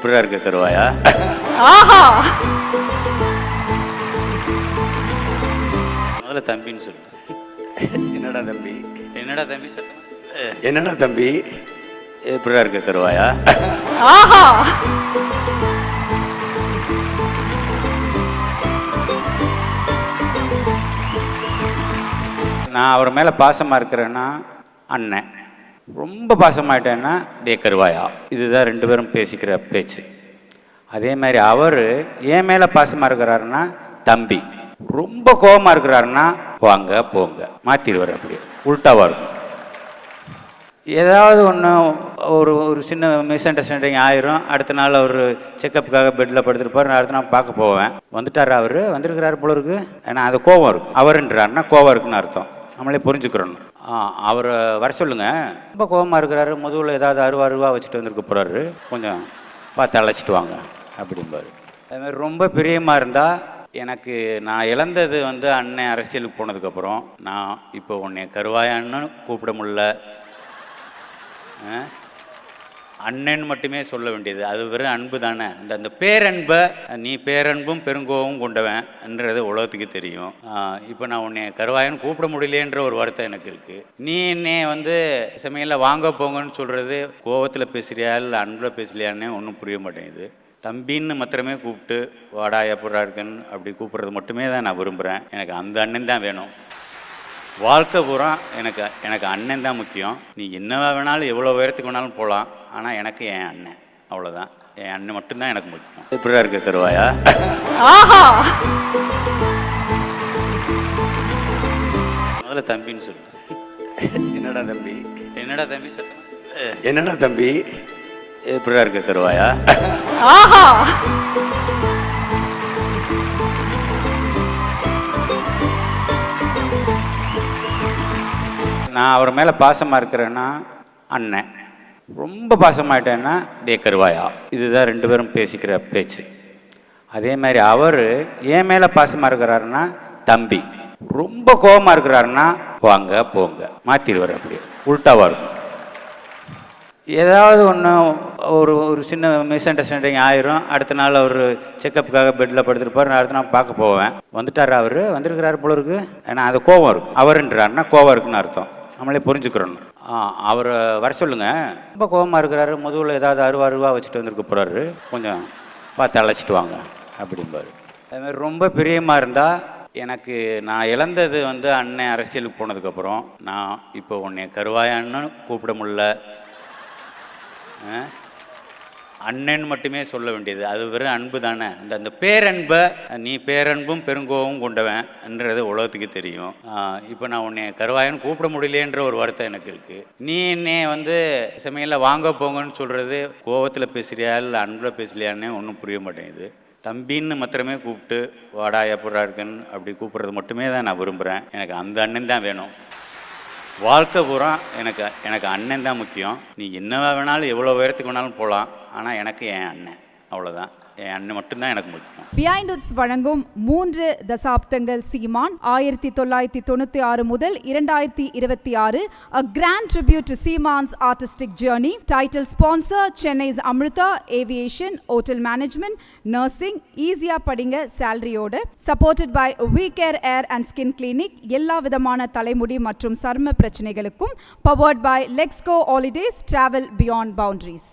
எப்படிடா இருக்க கருவாயா? ஆஹா, முதல்ல தம்பின்னு சொல்லு. என்னடா தம்பி? என்னடா தம்பி சத்தம்? என்னடா தம்பி? எப்படிடா இருக்க கருவாயா? ஆஹா, நான் அவர் மேலே பாசமாக இருக்கிறேன்னா அண்ணன், ரொம்ப பாசமாயிட்டேன்னா டே கருவாயா. இதுதான் ரெண்டு பேரும் பேசிக்கிற பேச்சு. அதே மாதிரி அவர் என் மேலே பாசமாக இருக்கிறாருன்னா தம்பி, ரொம்ப கோபமாக இருக்கிறாருன்னா வாங்க போங்க மாற்றிடுவார். அப்படி உள்டாவாக இருக்கும். ஏதாவது ஒன்று ஒரு ஒரு சின்ன மிஸ் அண்டர்ஸ்டாண்டிங் ஆயிரும். அடுத்த நாள் அவர் செக்கப்புக்காக பெட்டில் படுத்துருப்பார். அடுத்த நாள் பார்க்க போவேன். வந்துட்டார், அவர் வந்திருக்கிறாரு போல இருக்கு. ஏன்னா அது கோபம் இருக்கும். அவருன்றாருன்னா கோபம் இருக்குன்னு அர்த்தம். நம்மளே புரிஞ்சுக்கிறோம். அவரை வர சொல்லுங்க, ரொம்ப கோபமாக இருக்கிறாரு, முதுகில் ஏதாவது அருவா வச்சுட்டு வந்திருக்க போகிறாரு, கொஞ்சம் பார்த்து அழைச்சிட்டு வாங்க அப்படிம்பாரு. அதுமாதிரி ரொம்ப பிரியமாக இருந்தால் எனக்கு நான் இழந்தது அண்ணன் அரசியலுக்கு போனதுக்கப்புறம் நான் இப்போ உன்னை கருவாயான்னு கூப்பிட முடியல. அண்ணன் மட்டுமே சொல்ல வேண்டியது. அது வெறும் அன்பு தானே. அந்த பேரன்பை நீ பேரன்பும் பெருங்கோவும் கொண்டவன்ன்றது உலகத்துக்கு தெரியும். இப்போ நான் உன்னை கருவாயன்னு கூப்பிட முடியலேன்ற ஒரு வருத்தம் எனக்கு இருக்குது. நீ என்னை சமையலில் வாங்க போங்கன்னு சொல்கிறது கோவத்தில் பேசுகிறியா இல்லை அன்பில் பேசலையான்னே ஒன்றும் புரிய மாட்டேங்குது. தம்பின்னு மாத்திரமே கூப்பிட்டு வாடா எப்படா இருக்குன்னு அப்படி கூப்பிட்றது மட்டுமே தான் நான் விரும்புகிறேன். எனக்கு அந்த அண்ணன் தான் வேணும். வாழ்க்கை பூரா எனக்கு அண்ணன் தான் முக்கியம். நீ என்னவா வேணாலும் எவ்வளோ உயரத்துக்கு வேணாலும் போகலாம், ஆனால் எனக்கு என் அண்ணன், அவ்வளோதான். என் அண்ணன் மட்டும்தான் எனக்கு முக்கியம். எப்படிடா இருக்க கருவாயா? ஆஹா, முதல்ல தம்பின்னு சொல்லு. என்னடா தம்பி? என்னடா தம்பி சத்தம்? என்னடா தம்பி? எப்படிடா இருக்க கருவாயா? ஆஹா, நான் அவர் மேலே பாசமாக இருக்கிறேன்னா அண்ணன், ரொம்ப பாசமாயிட்டேன்னா டே கருவாயா. இதுதான் ரெண்டு பேரும் பேசிக்கிற பேச்சு. அதே மாதிரி அவர் என் மேலே பாசமாக இருக்கிறாருன்னா தம்பி, ரொம்ப கோபமாக இருக்கிறாருன்னா வாங்க போங்க மாற்றிடுவார். அப்படி உள்டாவாக இருக்கும். ஏதாவது ஒன்று ஒரு ஒரு சின்ன மிஸ் அண்டர்ஸ்டாண்டிங் ஆயிரும். அடுத்த நாள் அவர் செக்கப்புக்காக பெட்டில் படுத்துருப்பார். அடுத்த நாள் பார்க்க போவேன். வந்துட்டார், அவர் வந்திருக்கிறாரு போல இருக்கு. ஏன்னா அது கோபம் இருக்கும். அவருன்றாருன்னா கோபம் இருக்குன்னு அர்த்தம். நம்மளே புரிஞ்சுக்கிறோம். அவரை வர சொல்லுங்க, ரொம்ப கோபமாக இருக்கிறாரு, முதுகில் ஏதாவது அருவா வச்சுட்டு வந்திருக்க போகிறாரு, கொஞ்சம் பார்த்து அழைச்சிட்டு வாங்க அப்படிம்பாரு. அதுமாதிரி ரொம்ப பிரியமாக இருந்தால் எனக்கு நான் இழந்தது அண்ணன் அரசியலுக்கு போனதுக்கப்புறம் நான் இப்போ உன்னை கருவாயான்னு கூப்பிட முடியல. அண்ணன் மட்டுமே சொல்ல வேண்டியது. அது வெறும் அன்பு தானே. அந்த பேரன்பை நீ பேரன்பும் பெருங்கோவும் கொண்டவன்ன்றது உலகத்துக்கு தெரியும். இப்போ நான் உன்னை கருவாயன்னு கூப்பிட முடியலேன்ற ஒரு வருத்தம் எனக்கு இருக்குது. நீ என்னை சமையலில் வாங்க போங்கன்னு சொல்கிறது கோவத்தில் பேசுகிறியா இல்லை அன்பில் பேசலையான்னே ஒன்றும் புரிய மாட்டேங்குது. தம்பின்னு மாத்திரமே கூப்பிட்டு வாடா எப்படா இருக்குன்னு அப்படி கூப்பிட்றது மட்டுமே தான் நான் விரும்புகிறேன். எனக்கு அந்த அண்ணன் தான் வேணும். வாழ்க்கை பூரா எனக்கு அண்ணன் தான் முக்கியம். நீ என்னவா வேணாலும் எவ்வளோ உயரத்துக்கு வேணாலும் போகலாம், ஆனால் எனக்கு என் அண்ணன், அவ்வளோதான். என் அண்ணன் மட்டும்தான் எனக்கு முக்கியம். பிஹைண்ட் உட்ஸ் வழங்கும் 3 தசாப்தங்கள் சீமான் 1996 முதல் 2026 A Grand Tribute to Seeman's Artistic Journey. Title sponsor Chennai's Amrita Aviation, Hotel Management, Nursing, ஈஸியா படிங்க சேலரியோட. Supported by We Care Hair and Skin Clinic, எல்லா விதமான தலைமுடி மற்றும் சரும பிரச்சனைகளுக்கும். Powered by Lexco Holidays, Travel Beyond Boundaries.